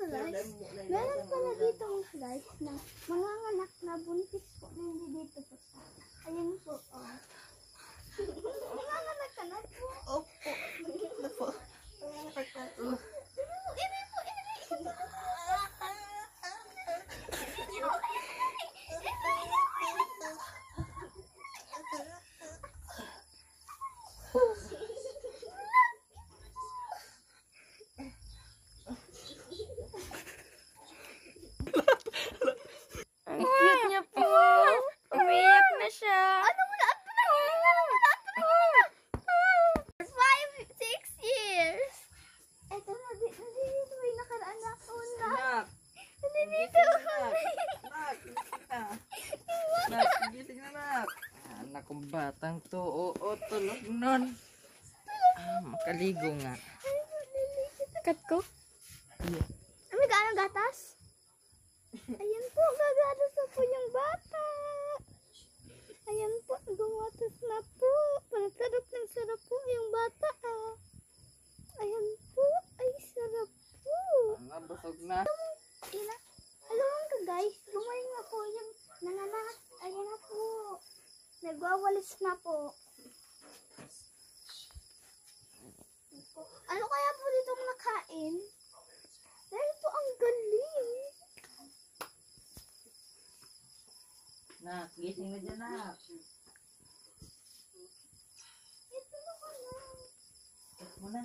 guys, meron pala dito mga guys na mga anak na buntis po na hindi dito po. Ayun po, oh. Mga anak ka na po. Opo. Ano po? Ang cute niya po. Umiyak na siya. Ano mo na? 5, 6 years. Eto na, nandito may nakaraan na ako na. Anak. Nandito. Anak, gising na anak. Anak kong batang to. Oo, tulog nun. Makaligo nga. Kat ko? May gaano gatas? Ayan po, gagatas na po yung bata. Ayan po, gumatas na po. Sarap ng sarap po yung bata. Ayan po, ay sarap po. Nabusog na. Ina, alam ka guys, gumaling na po yung nanganak. Ayan na po. Nagwawalis na po. Ano kaya po ditong nakain? Dahil po ang galing. Nak, gising na dyan, nak. Ito na ko na. Ito mo na.